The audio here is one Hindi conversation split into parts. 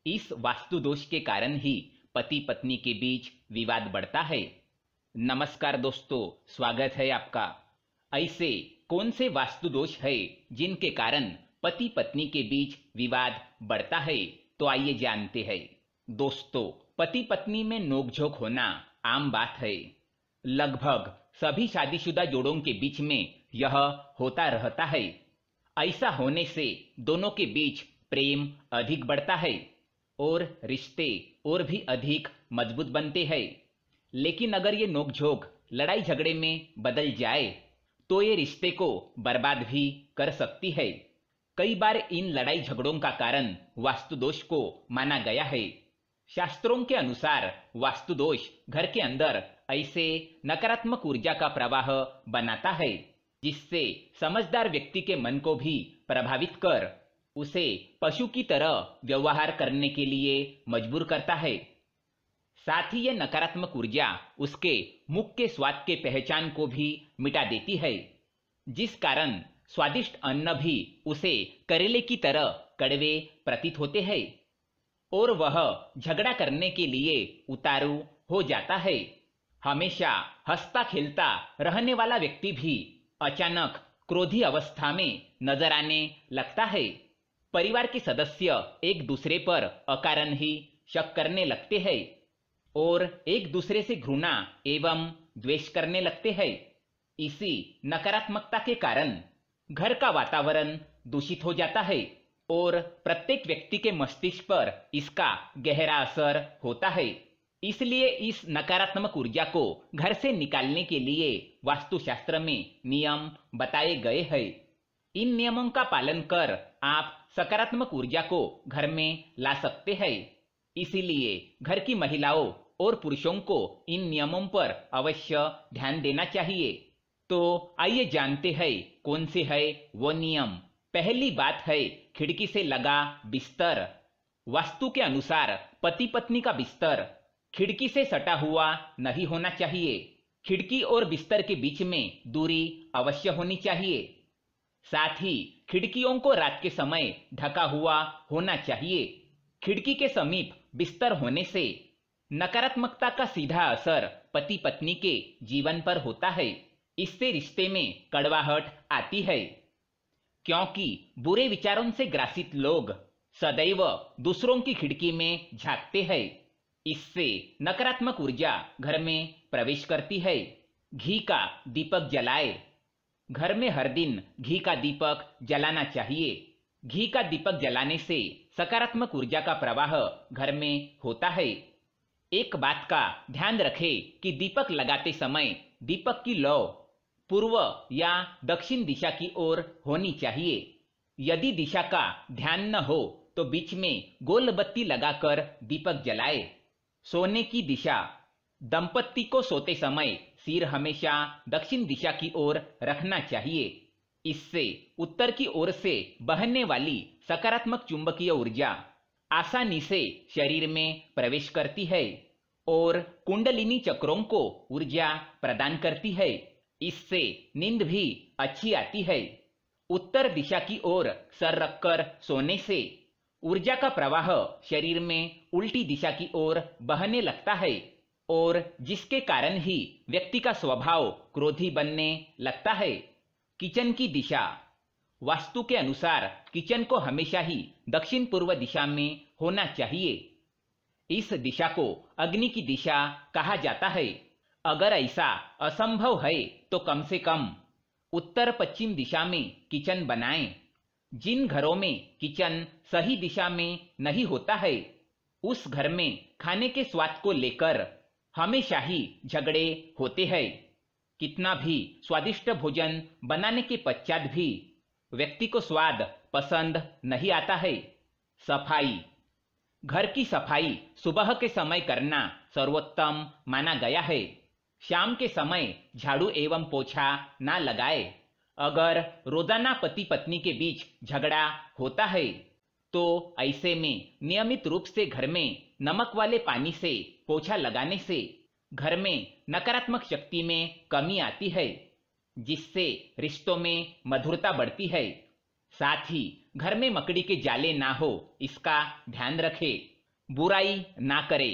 इस वास्तु दोष के कारण ही पति पत्नी के बीच विवाद बढ़ता है। नमस्कार दोस्तों, स्वागत है आपका। ऐसे कौन से वास्तु दोष है जिनके कारण पति पत्नी के बीच विवाद बढ़ता है, तो आइए जानते हैं। दोस्तों, पति पत्नी में नोकझोंक होना आम बात है। लगभग सभी शादीशुदा जोड़ों के बीच में यह होता रहता है। ऐसा होने से दोनों के बीच प्रेम अधिक बढ़ता है और रिश्ते और भी अधिक मजबूत बनते हैं। लेकिन अगर ये नोकझोंक लड़ाई झगड़े में बदल जाए तो ये रिश्ते को बर्बाद भी कर सकती है। कई बार इन लड़ाई झगड़ों का कारण वास्तु दोष को माना गया है। शास्त्रों के अनुसार वास्तु दोष घर के अंदर ऐसे नकारात्मक ऊर्जा का प्रवाह बनाता है जिससे समझदार व्यक्ति के मन को भी प्रभावित कर उसे पशु की तरह व्यवहार करने के लिए मजबूर करता है। साथ ही यह नकारात्मक ऊर्जा उसके मुख के स्वाद के पहचान को भी मिटा देती है, जिस कारण स्वादिष्ट अन्न भी उसे करेले की तरह कड़वे प्रतीत होते हैं और वह झगड़ा करने के लिए उतारू हो जाता है। हमेशा हंसता खेलता रहने वाला व्यक्ति भी अचानक क्रोधी अवस्था में नजर आने लगता है। परिवार के सदस्य एक दूसरे पर अकारण ही शक करने लगते हैं और एक दूसरे से घृणा एवं द्वेष करने लगते हैं। इसी नकारात्मकता के कारण घर का वातावरण दूषित हो जाता है और प्रत्येक व्यक्ति के मस्तिष्क पर इसका गहरा असर होता है। इसलिए इस नकारात्मक ऊर्जा को घर से निकालने के लिए वास्तुशास्त्र में नियम बताए गए हैं। इन नियमों का पालन कर आप सकारात्मक ऊर्जा को घर में ला सकते हैं। इसीलिए घर की महिलाओं और पुरुषों को इन नियमों पर अवश्य ध्यान देना चाहिए। तो आइए जानते हैं कौन से है वो नियम। पहली बात है खिड़की से लगा बिस्तर। वास्तु के अनुसार पति पत्नी का बिस्तर खिड़की से सटा हुआ नहीं होना चाहिए। खिड़की और बिस्तर के बीच में दूरी अवश्य होनी चाहिए। साथ ही खिड़कियों को रात के समय ढका हुआ होना चाहिए। खिड़की के समीप बिस्तर होने से नकारात्मकता का सीधा असर पति पत्नी के जीवन पर होता है। इससे रिश्ते में कड़वाहट आती है, क्योंकि बुरे विचारों से ग्रासित लोग सदैव दूसरों की खिड़की में झांकते हैं। इससे नकारात्मक ऊर्जा घर में प्रवेश करती है। घी का दीपक जलाए। घर में हर दिन घी का दीपक जलाना चाहिए। घी का दीपक जलाने से सकारात्मक ऊर्जा का प्रवाह घर में होता है। एक बात का ध्यान रखें कि दीपक लगाते समय दीपक की लौ पूर्व या दक्षिण दिशा की ओर होनी चाहिए। यदि दिशा का ध्यान न हो तो बीच में गोल बत्ती लगाकर दीपक जलाए। सोने की दिशा। दंपत्ति को सोते समय सिर हमेशा दक्षिण दिशा की ओर रखना चाहिए। इससे उत्तर की ओर से बहने वाली सकारात्मक चुंबकीय ऊर्जा आसानी से शरीर में प्रवेश करती है और कुंडलिनी चक्रों को ऊर्जा प्रदान करती है। इससे नींद भी अच्छी आती है। उत्तर दिशा की ओर सर रखकर सोने से ऊर्जा का प्रवाह शरीर में उल्टी दिशा की ओर बहने लगता है और जिसके कारण ही व्यक्ति का स्वभाव क्रोधी बनने लगता है। किचन की दिशा। वास्तु के अनुसार किचन को हमेशा ही दक्षिण पूर्व दिशा में होना चाहिए। इस दिशा को अग्नि की दिशा कहा जाता है। अगर ऐसा असंभव है तो कम से कम उत्तर पश्चिम दिशा में किचन बनाएं। जिन घरों में किचन सही दिशा में नहीं होता है, उस घर में खाने के स्वाद को लेकर हमेशा ही झगड़े होते हैं। कितना भी स्वादिष्ट भोजन बनाने के पश्चात भी व्यक्ति को स्वाद पसंद नहीं आता है। सफाई। घर की सफाई सुबह के समय करना सर्वोत्तम माना गया है। शाम के समय झाड़ू एवं पोछा ना लगाए। अगर रोजाना पति पत्नी के बीच झगड़ा होता है तो ऐसे में नियमित रूप से घर में नमक वाले पानी से पोछा लगाने से घर में नकारात्मक शक्ति में कमी आती है, जिससे रिश्तों में मधुरता बढ़ती है। साथ ही घर में मकड़ी के जाले ना हो, इसका ध्यान रखें। बुराई ना करे।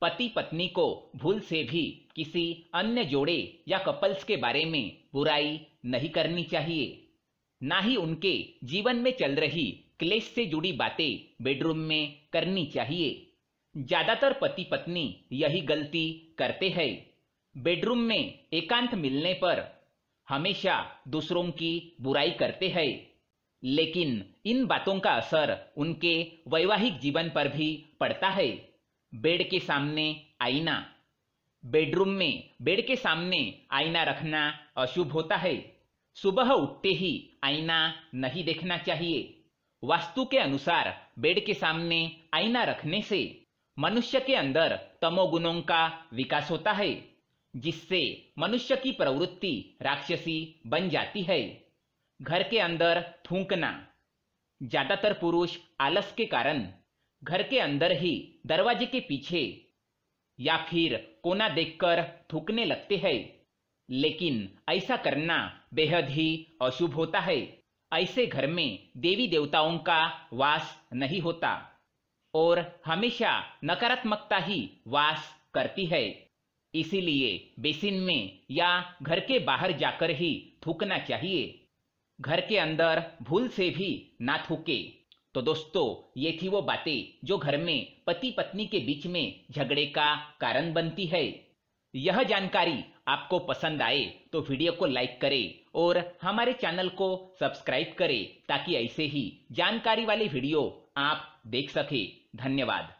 पति पत्नी को भूल से भी किसी अन्य जोड़े या कपल्स के बारे में बुराई नहीं करनी चाहिए। ना ही उनके जीवन में चल रही क्लेश से जुड़ी बातें बेडरूम में करनी चाहिए। ज्यादातर पति पत्नी यही गलती करते हैं। बेडरूम में एकांत मिलने पर हमेशा दूसरों की बुराई करते हैं, लेकिन इन बातों का असर उनके वैवाहिक जीवन पर भी पड़ता है। बेड के सामने आईना। बेडरूम में बेड के सामने आईना रखना अशुभ होता है। सुबह उठते ही आईना नहीं देखना चाहिए। वास्तु के अनुसार बेड के सामने आईना रखने से मनुष्य के अंदर तमोगुणों का विकास होता है, जिससे मनुष्य की प्रवृत्ति राक्षसी बन जाती है। घर के अंदर थूकना। ज्यादातर पुरुष आलस के कारण घर के अंदर ही दरवाजे के पीछे या फिर कोना देखकर थूकने लगते हैं, लेकिन ऐसा करना बेहद ही अशुभ होता है। ऐसे घर में देवी देवताओं का वास नहीं होता और हमेशा नकारात्मकता ही वास करती है। इसीलिए बेसिन में या घर के बाहर जाकर ही थूकना चाहिए। घर के अंदर भूल से भी ना थूके। तो दोस्तों, ये थी वो बातें जो घर में पति पत्नी के बीच में झगड़े का कारण बनती है। यह जानकारी आपको पसंद आए तो वीडियो को लाइक करें और हमारे चैनल को सब्सक्राइब करें, ताकि ऐसे ही जानकारी वाले वीडियो आप देख सके। धन्यवाद।